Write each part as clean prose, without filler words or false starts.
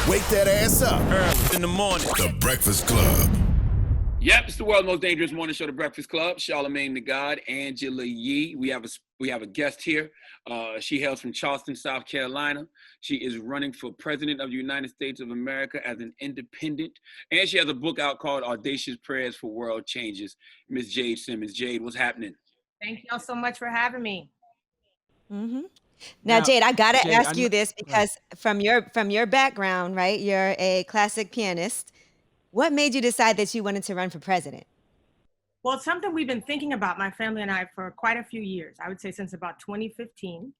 Wake that ass up. Early in the morning. The Breakfast Club. Yep, it's the world's most dangerous morning show, The Breakfast Club. Charlamagne the God, Angela Yee. We have a guest here. She hails from Charleston, South Carolina. She is running for President of the United States of America as an independent. And she has a book out called Audacious Prayers for World Changes. Miss Jade Simmons. Jade, what's happening? Thank y'all so much for having me. Mm-hmm. Now, Jade, I gotta Jade, ask you this because from your background, right? You're a classic pianist. What made you decide that you wanted to run for president? Well, it's something we've been thinking about, my family and I, for quite a few years. I would say since about 2015.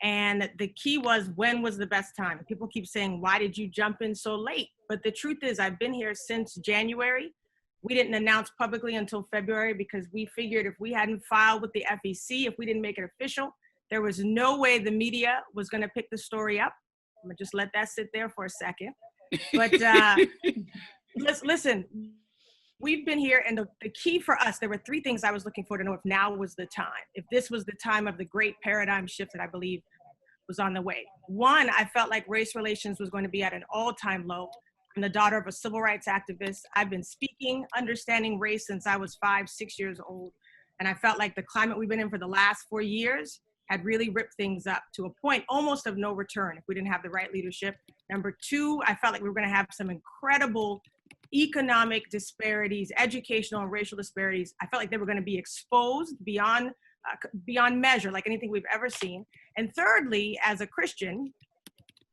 And the key was, when was the best time? People keep saying, why did you jump in so late? But the truth is, I've been here since January. We didn't announce publicly until February because we figured if we hadn't filed with the FEC, if we didn't make it official, there was no way the media was going to pick the story up. I'm going to just let that sit there for a second. But listen, we've been here, and the key for us, there were three things I was looking for to know if now was the time, if this was the time of the great paradigm shift that I believe was on the way. One, I felt like race relations was going to be at an all-time low. I'm the daughter of a civil rights activist. I've been speaking, understanding race since I was 5, 6 years old. And I felt like the climate we've been in for the last 4 years had really ripped things up to a point almost of no return if we didn't have the right leadership. Number two, I felt like we were going to have some incredible economic disparities, educational and racial disparities. I felt like they were going to be exposed beyond measure, like anything we've ever seen. And thirdly, as a Christian,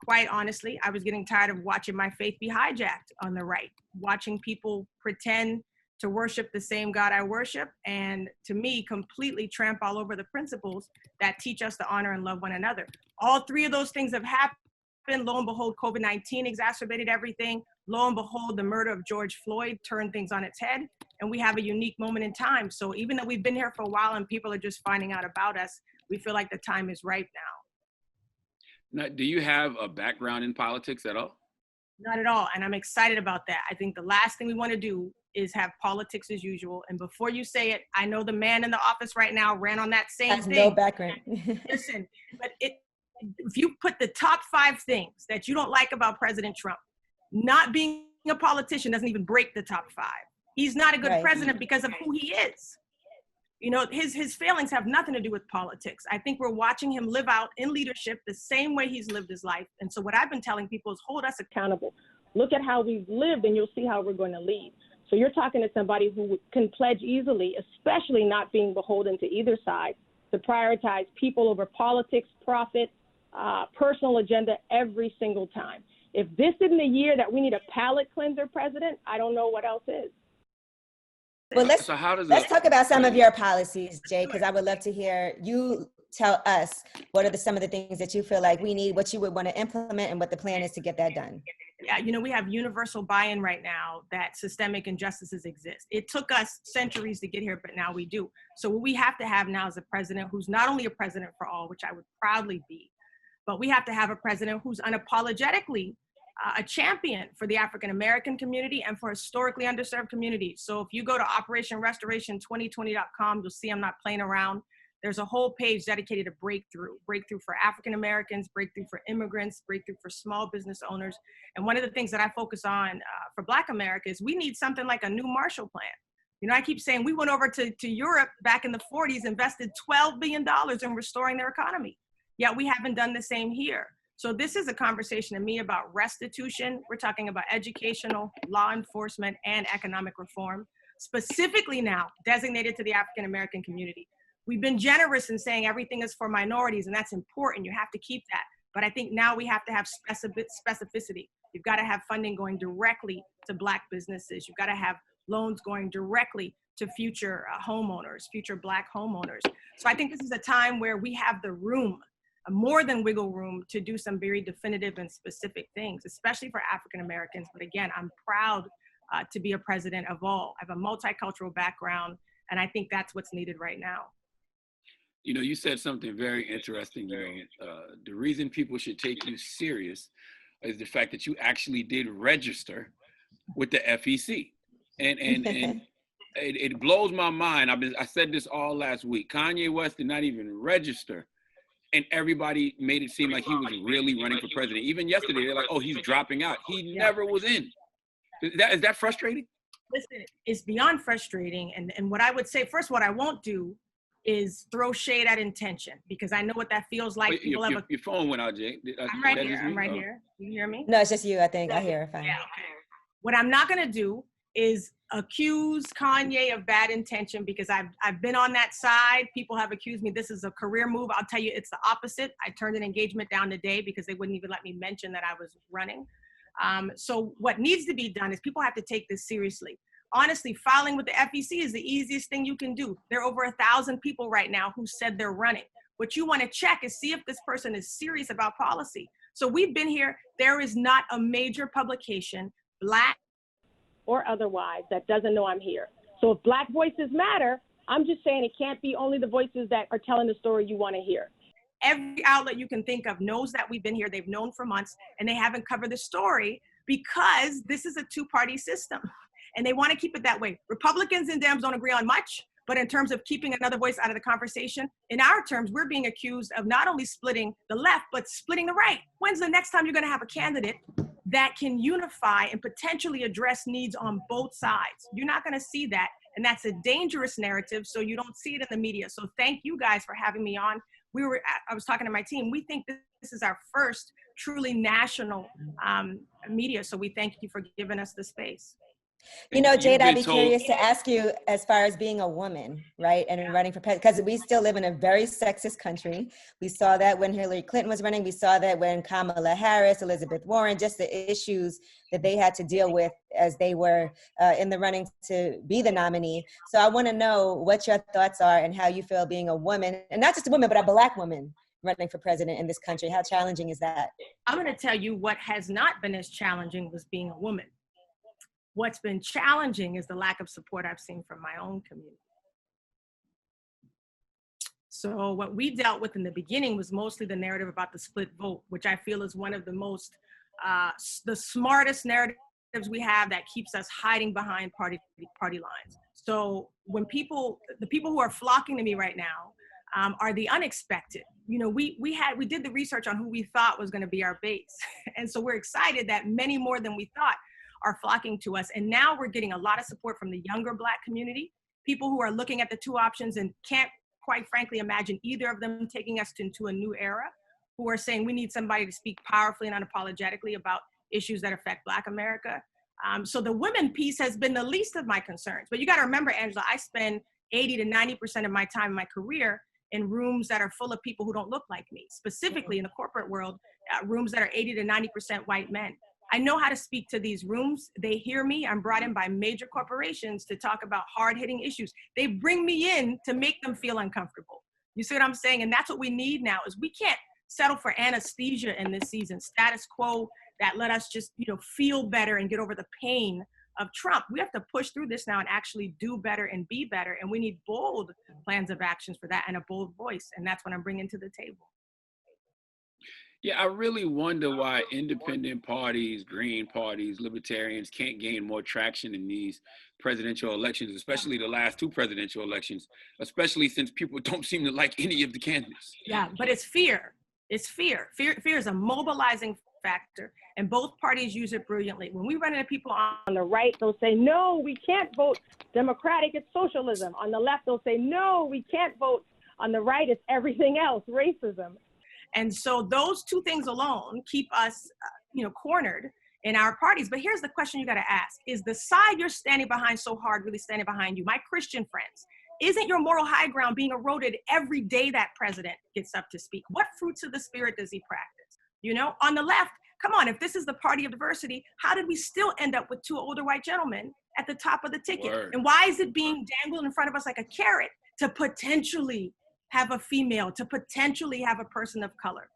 quite honestly, I was getting tired of watching my faith be hijacked on the right, watching people pretend to worship the same God I worship, and to me, completely tramp all over the principles that teach us to honor and love one another. All three of those things have happened. Lo and behold, COVID-19 exacerbated everything. Lo and behold, the murder of George Floyd turned things on its head, and we have a unique moment in time. So even though we've been here for a while and people are just finding out about us, we feel like the time is ripe now. Now, do you have a background in politics at all? Not at all, and I'm excited about that. I think the last thing we want to do is have politics as usual. And before you say it, I know the man in the office right now ran on that same thing. No background. Listen, but if you put the top 5 things that you don't like about President Trump, not being a politician doesn't even break the top 5. He's not a good president because of who he is. You know, his failings have nothing to do with politics. I think we're watching him live out in leadership the same way he's lived his life. And so what I've been telling people is hold us accountable. Look at how we've lived and you'll see how we're going to lead. So you're talking to somebody who can pledge easily, especially not being beholden to either side, to prioritize people over politics, profit, personal agenda every single time. If this isn't the year that we need a palate cleanser president, I don't know what else is. Well, let's talk about some of your policies, Jay, because I would love to hear you tell us what are some of the things that you feel like we need, what you would want to implement, and what the plan is to get that done. Yeah, you know, we have universal buy-in right now that systemic injustices exist. It took us centuries to get here, but now we do. So what we have to have now is a president who's not only a president for all, which I would proudly be, but we have to have a president who's unapologetically a champion for the African-American community and for historically underserved communities. So if you go to operationrestoration2020.com, you'll see I'm not playing around. There's a whole page dedicated to breakthrough for African-Americans, breakthrough for immigrants, breakthrough for small business owners. And one of the things that I focus on for Black America is we need something like a new Marshall Plan. You know, I keep saying we went over to Europe back in the 40s, invested $12 billion in restoring their economy. Yet we haven't done the same here. So this is a conversation to me about restitution. We're talking about educational, law enforcement, and economic reform, specifically now designated to the African-American community. We've been generous in saying everything is for minorities, and that's important. You have to keep that. But I think now we have to have specificity. You've got to have funding going directly to Black businesses. You've got to have loans going directly to future homeowners, future Black homeowners. So I think this is a time where we have the room, more than wiggle room, to do some very definitive and specific things, especially for African Americans. But again, I'm proud to be a president of all. I have a multicultural background, and I think that's what's needed right now. You know, you said something very interesting. The reason people should take you serious is the fact that you actually did register with the FEC. And it blows my mind. I said this all last week. Kanye West did not even register. and everybody made it seem like he was really running for president. Even yesterday, they're like, oh, he's dropping out. He never was in. Is that frustrating? Listen, it's beyond frustrating. And what I would say, first, what I won't do is throw shade at intention, because I know what that feels like. Wait, your phone went out, Jade. I'm right here. I'm right here. You hear me? No, it's just you, I think. I hear it fine. Yeah, okay. What I'm not going to do is accuse Kanye of bad intention, because I've been on that side. People have accused me this is a career move. I'll tell you, it's the opposite. I turned an engagement down today because they wouldn't even let me mention that I was running. So what needs to be done is people have to take this seriously. Honestly, filing with the FEC is the easiest thing you can do. There are over 1,000 people right now who said they're running. What you want to check is see if this person is serious about policy. So we've been here. There is not a major publication, Black or otherwise, that doesn't know I'm here. So if Black voices matter, I'm just saying it can't be only the voices that are telling the story you want to hear. Every outlet you can think of knows that we've been here. They've known for months, and they haven't covered the story because this is a two-party system, and they want to keep it that way. Republicans and Dems don't agree on much, but in terms of keeping another voice out of the conversation, in our terms, we're being accused of not only splitting the left, but splitting the right. When's the next time you're going to have a candidate that can unify and potentially address needs on both sides? You're not going to see that, and that's a dangerous narrative, so you don't see it in the media. So thank you guys for having me on. I was talking to my team. We think this is our first truly national media, so we thank you for giving us the space. You know, Jade, I'd be curious to ask you, as far as being a woman, right, and running for president, because we still live in a very sexist country. We saw that when Hillary Clinton was running. We saw that when Kamala Harris, Elizabeth Warren, just the issues that they had to deal with as they were in the running to be the nominee. So I want to know what your thoughts are and how you feel being a woman, and not just a woman, but a Black woman running for president in this country. How challenging is that? I'm going to tell you what has not been as challenging was being a woman. What's been challenging is the lack of support I've seen from my own community. So what we dealt with in the beginning was mostly the narrative about the split vote, which I feel is one of the most, the smartest narratives we have that keeps us hiding behind party lines. So when the people who are flocking to me right now are the unexpected. You know, we did the research on who we thought was going to be our base. And so we're excited that many more than we thought are flocking to us. And now we're getting a lot of support from the younger Black community, people who are looking at the two options and can't quite frankly imagine either of them taking us into a new era, who are saying we need somebody to speak powerfully and unapologetically about issues that affect Black America. So the women piece has been the least of my concerns. But you got to remember, Angela, I spend 80 to 90% of my time in my career in rooms that are full of people who don't look like me, specifically in the corporate world, rooms that are 80 to 90% white men. I know how to speak to these rooms. They hear me. I'm brought in by major corporations to talk about hard-hitting issues. They bring me in to make them feel uncomfortable. You see what I'm saying? And that's what we need now, is we can't settle for anesthesia in this season, status quo that let us just, feel better and get over the pain of Trump. We have to push through this now and actually do better and be better. And we need bold plans of actions for that and a bold voice. And that's what I'm bringing to the table. Yeah, I really wonder why independent parties, Green parties, libertarians can't gain more traction in these presidential elections, especially the last two presidential elections, especially since people don't seem to like any of the candidates. Yeah, but it's fear. It's fear. Fear is a mobilizing factor, and both parties use it brilliantly. When we run into people on the right, they'll say, no, we can't vote Democratic, it's socialism. On the left, they'll say, no, we can't vote. On the right, it's everything else, racism. And so those two things alone keep us, cornered in our parties. But here's the question you got to ask. Is the side you're standing behind so hard really standing behind you? My Christian friends, isn't your moral high ground being eroded every day that president gets up to speak? What fruits of the spirit does he practice? On the left, come on, if this is the party of diversity, how did we still end up with two older white gentlemen at the top of the ticket? Word. And why is it being dangled in front of us like a carrot to potentially have a female, to potentially have a person of color,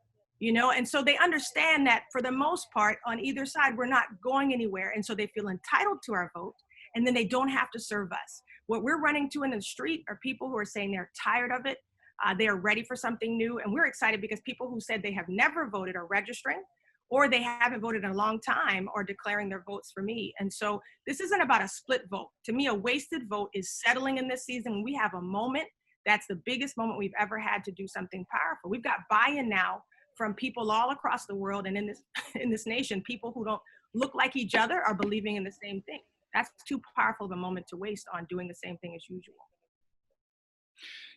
and so they understand that for the most part on either side, we're not going anywhere. And so they feel entitled to our vote, and then they don't have to serve us. What we're running to in the street are people who are saying they're tired of it. They are ready for something new. And we're excited because people who said they have never voted are registering, or they haven't voted in a long time are declaring their votes for me. And so this isn't about a split vote. To me, a wasted vote is settling in this season when we have a moment That's the biggest moment we've ever had to do something powerful. We've got buy-in now from people all across the world and in this in this nation, people who don't look like each other are believing in the same thing. That's too powerful of a moment to waste on doing the same thing as usual.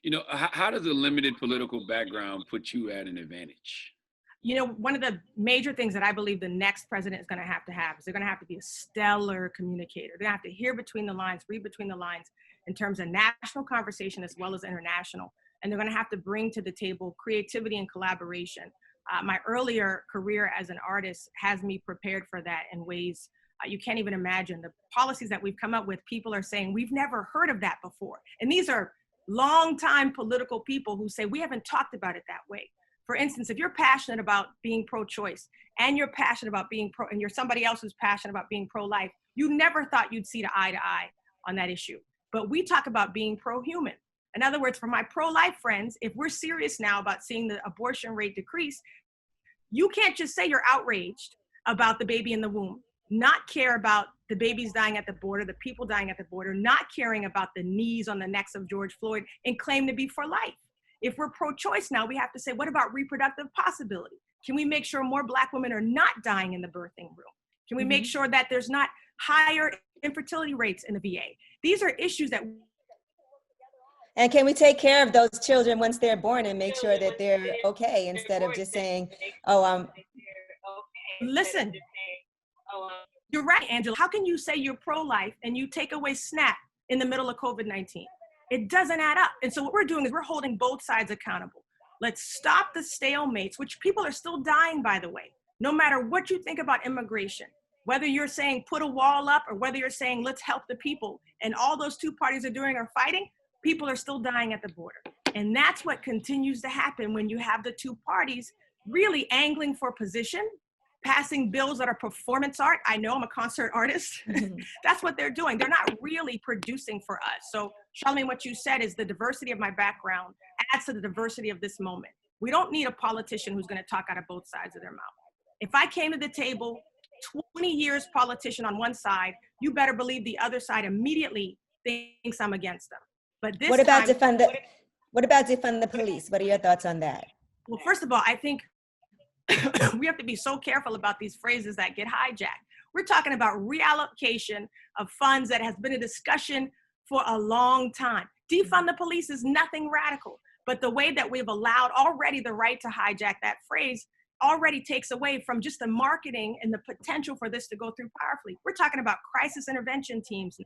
You know, how does a limited political background put you at an advantage? You know, one of the major things that I believe the next president is going to have is they're going to have to be a stellar communicator. They're going to have to hear between the lines, read between the lines in terms of national conversation as well as international. And they're going to have to bring to the table creativity and collaboration. My earlier career as an artist has me prepared for that in ways you can't even imagine. The policies that we've come up with, people are saying, we've never heard of that before. And these are longtime political people who say, we haven't talked about it that way. For instance, if you're passionate about being pro-choice and you're passionate about being and you're somebody else who's passionate about being pro-life, you never thought you'd see eye to eye on that issue. But we talk about being pro-human. In other words, for my pro-life friends, if we're serious now about seeing the abortion rate decrease, you can't just say you're outraged about the baby in the womb, not care about the babies dying at the border, the people dying at the border, not caring about the knees on the necks of George Floyd, and claim to be for life. If we're pro-choice now, we have to say, what about reproductive possibility? Can we make sure more Black women are not dying in the birthing room? Can we make sure that there's not higher infertility rates in the VA? These are issues that. And can we take care of those children once they're born and make sure that they're okay instead of just saying, oh, listen, you're right, Angela. How can you say you're pro-life and you take away SNAP in the middle of COVID-19? It doesn't add up. And so what we're doing is we're holding both sides accountable. Let's stop the stalemates, which people are still dying, by the way, no matter what you think about immigration, whether you're saying put a wall up or whether you're saying let's help the people, and all those two parties are doing are fighting, people are still dying at the border. And that's what continues to happen when you have the two parties really angling for position, passing bills that are performance art. I know I'm a concert artist. That's what they're doing. They're not really producing for us. So Charlamagne, what you said is the diversity of my background adds to the diversity of this moment. We don't need a politician who's going to talk out of both sides of their mouth. If I came to the table, 20 years politician on one side, you better believe the other side immediately thinks I'm against them. But this what about time, defund the police? What are your thoughts on that? Well, first of all, I think we have to be so careful about these phrases that get hijacked. We're talking about reallocation of funds that has been a discussion for a long time. Defund the police is nothing radical, but the way that we've allowed already the right to hijack that phrase already takes away from just the marketing and the potential for this to go through powerfully. We're talking about crisis intervention teams now.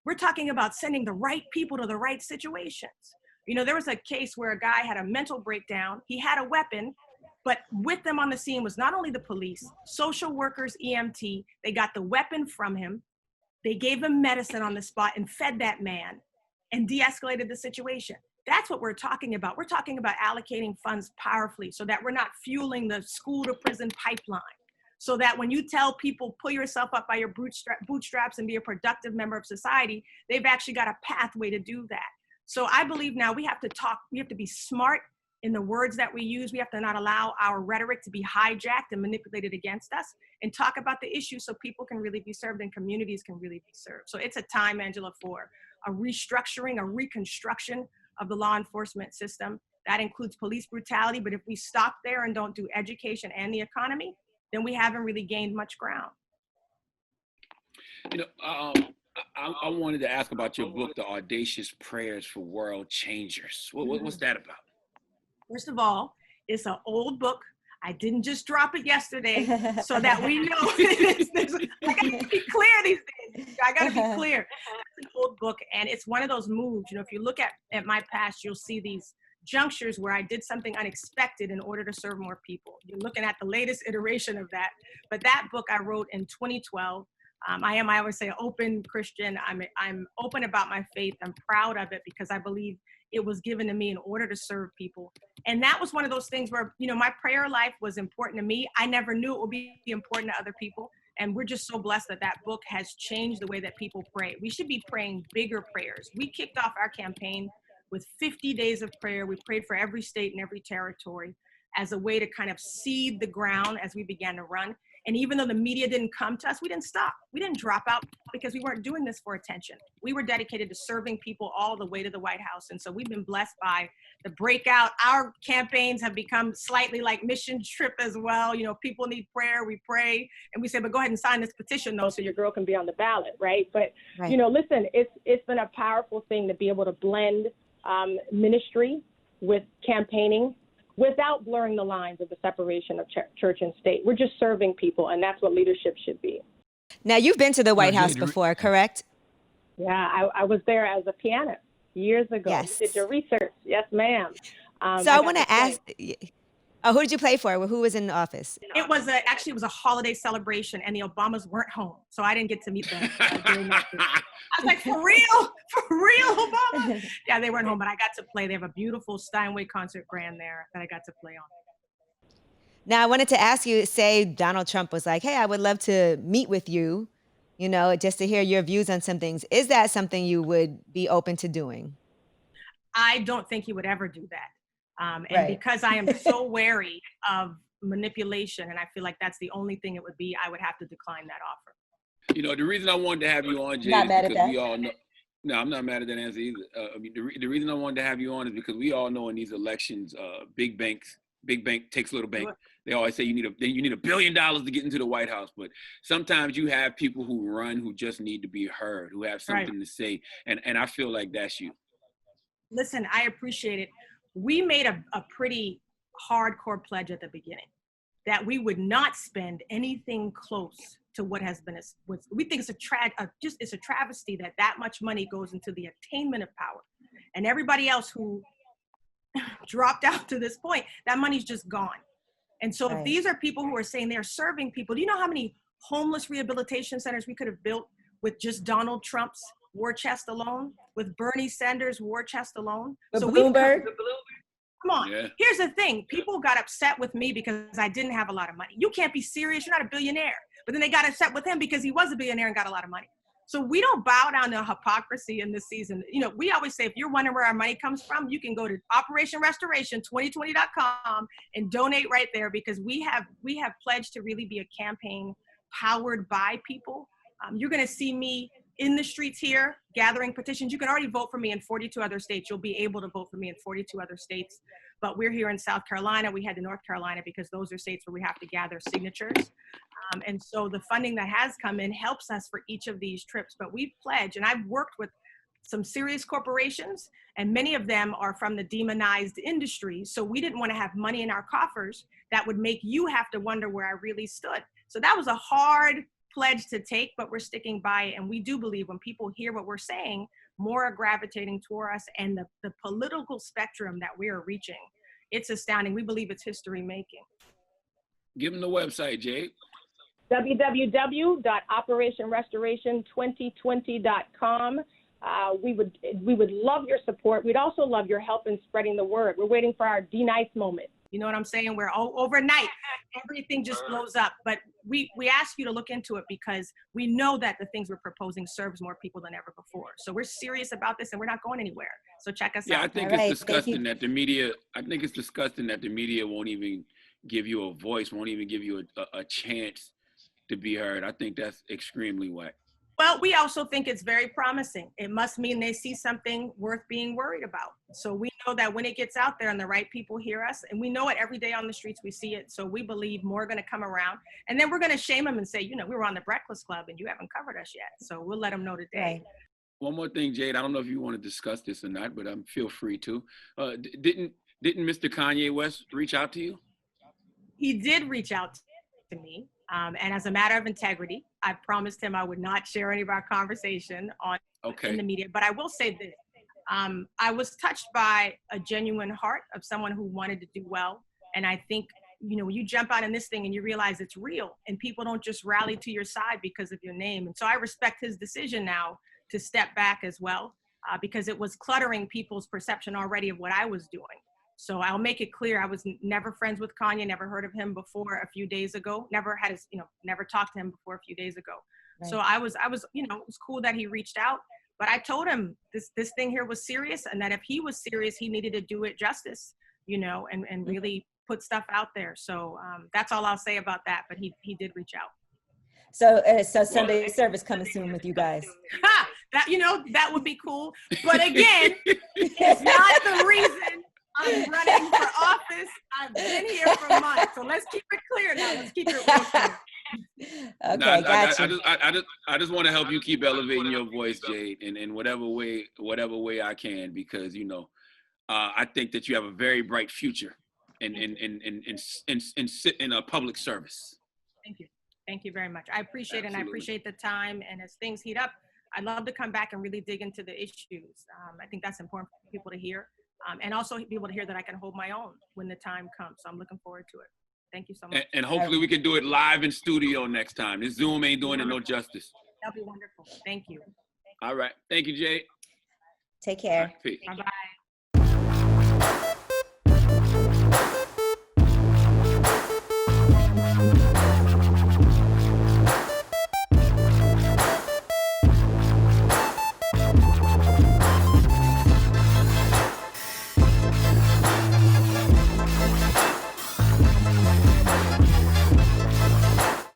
We're talking about sending the right people to the right situations. You know, there was a case where a guy had a mental breakdown. He had a weapon, but with them on the scene was not only the police, social workers, EMT. They got the weapon from him. They gave him medicine on the spot and fed that man and de-escalated the situation. That's what we're talking about. We're talking about allocating funds powerfully so that we're not fueling the school to prison pipeline. So that when you tell people, pull yourself up by your bootstraps and be a productive member of society, they've actually got a pathway to do that. So I believe now we have to be smart in the words that we use. We have to not allow our rhetoric to be hijacked and manipulated against us, and talk about the issue so people can really be served and communities can really be served. So it's a time, Angela, for a restructuring, a reconstruction of the law enforcement system. That includes police brutality, but if we stop there and don't do education and the economy, then we haven't really gained much ground. You know, I wanted to ask about your book, The Audacious Prayers for World Changers. What's that about? First of all, it's an old book. I didn't just drop it yesterday so that we know. I gotta be clear these days. I gotta be clear. It's an old book, and it's one of those moves. You know, if you look at my past, you'll see these junctures where I did something unexpected in order to serve more people. You're looking at the latest iteration of that. But that book I wrote in 2012. I always say, open Christian. I'm open about my faith. I'm proud of it because I believe it was given to me in order to serve people. And that was one of those things where, you know, my prayer life was important to me. I never knew it would be important to other people. And we're just so blessed that that book has changed the way that people pray. We should be praying bigger prayers. We kicked off our campaign with 50 days of prayer. We prayed for every state and every territory as a way to kind of seed the ground as we began to run. And even though the media didn't come to us, we didn't stop. We didn't drop out because we weren't doing this for attention. We were dedicated to serving people all the way to the White House. And so we've been blessed by the breakout. Our campaigns have become slightly like mission trip as well. You know, people need prayer, we pray. And we say, but go ahead and sign this petition though, so your girl can be on the ballot, right? But, you know, listen, it's been a powerful thing to be able to blend ministry with campaigning without blurring the lines of the separation of church and state. We're just serving people, and that's what leadership should be. Now, you've been to the White House before, correct? Yeah, I was there as a pianist years ago. Yes. You did your research. Yes, ma'am. So I want to ask, who did you play for? Who was in the office? It was actually it was a holiday celebration, and the Obamas weren't home, so I didn't get to meet them during that period. I was like, for real, Obama? Yeah, they weren't home, but I got to play. They have a beautiful Steinway concert grand there that I got to play on. Now, I wanted to ask you, say Donald Trump was like, hey, I would love to meet with you, you know, just to hear your views on some things. Is that something you would be open to doing? I don't think he would ever do that. And because I am so wary of manipulation, and I feel like that's the only thing it would be, I would have to decline that offer. You know, the reason I wanted to have you on, Jade, is because we all know. No, I'm not mad at that answer either. I mean, the reason I wanted to have you on is because we all know in these elections, big bank takes little bank. They always say you need $1 billion to get into the White House, but sometimes you have people who run who just need to be heard, who have something to say, and I feel like that's you. Listen, I appreciate it. We made a pretty hardcore pledge at the beginning that we would not spend anything close to what has been, we think it's a travesty that much money goes into the attainment of power. And everybody else who dropped out to this point, that money's just gone. And so if these are people who are saying they're serving people, do you know how many homeless rehabilitation centers we could have built with just Donald Trump's war chest alone, with Bernie Sanders' war chest alone? So Bloomberg. Come on. Yeah. Here's the thing. People got upset with me because I didn't have a lot of money. You can't be serious. You're not a billionaire. But then they got upset with him because he was a billionaire and got a lot of money. So we don't bow down to hypocrisy in this season. You know, we always say, if you're wondering where our money comes from, you can go to Operation Restoration 2020.com and donate right there, because we have pledged to really be a campaign powered by people. You're going to see me in the streets here gathering petitions. You can already vote for me in 42 other states. You'll be able to vote for me in 42 other states. But we're here in South Carolina. We head to North Carolina because those are states where we have to gather signatures. And so the funding that has come in helps us for each of these trips. But we've pledged, and I've worked with some serious corporations, and many of them are from the demonized industry. So we didn't want to have money in our coffers that would make you have to wonder where I really stood. So that was a hard pledge to take, but we're sticking by it. And we do believe when people hear what we're saying, more are gravitating toward us, and the political spectrum that we are reaching, it's astounding. We believe it's history making. Give them the website, Jade. www.operationrestoration2020.com. We would love your support. We'd also love your help in spreading the word. We're waiting for our D-Nice moment. You know what I'm saying? Where overnight, everything just blows up. But we ask you to look into it because we know that the things we're proposing serves more people than ever before. So we're serious about this and we're not going anywhere. So check us out. Yeah, I think it's disgusting that the media, won't even give you a voice, won't even give you a chance to be heard. I think that's extremely whack. Well, we also think it's very promising. It must mean they see something worth being worried about. So we know that when it gets out there and the right people hear us, and we know it every day on the streets, we see it. So we believe more are going to come around, and then we're going to shame them and say, you know, we were on the Breakfast Club and you haven't covered us yet. So we'll let them know today. One more thing, Jade, I don't know if you want to discuss this or not, but feel free to. Didn't Mr. Kanye West reach out to you? He did reach out to me. And as a matter of integrity, I promised him I would not share any of our conversation in the media. But I will say this. I was touched by a genuine heart of someone who wanted to do well. And I think, you know, you jump out in this thing and you realize it's real and people don't just rally to your side because of your name. And so I respect his decision now to step back as well, because it was cluttering people's perception already of what I was doing. So I'll make it clear, I was never friends with Kanye, never heard of him before a few days ago, never talked to him before a few days ago. Right. So I was, you know, it was cool that he reached out, but I told him this thing here was serious, and that if he was serious, he needed to do it justice, you know, and really put stuff out there. So that's all I'll say about that. But he did reach out. So Sunday service coming soon with you guys. That, that would be cool. But again, it's not the reason I'm running for office. I've been here for months. So let's keep it clear now. Let's keep it real clear. Okay, gotcha. I just want to help you keep elevating your voice, Jade, in whatever way I can, because I think that you have a very bright future in a public service. Thank you very much. I appreciate it, and I appreciate the time. And as things heat up, I'd love to come back and really dig into the issues. I think that's important for people to hear, and also be able to hear that I can hold my own when the time comes. So I'm looking forward to it. Thank you so much. And hopefully we can do it live in studio next time. This Zoom ain't doing it no justice. That'll be wonderful. Thank you. All right. Thank you, Jade. Take care. Right, peace. Bye-bye.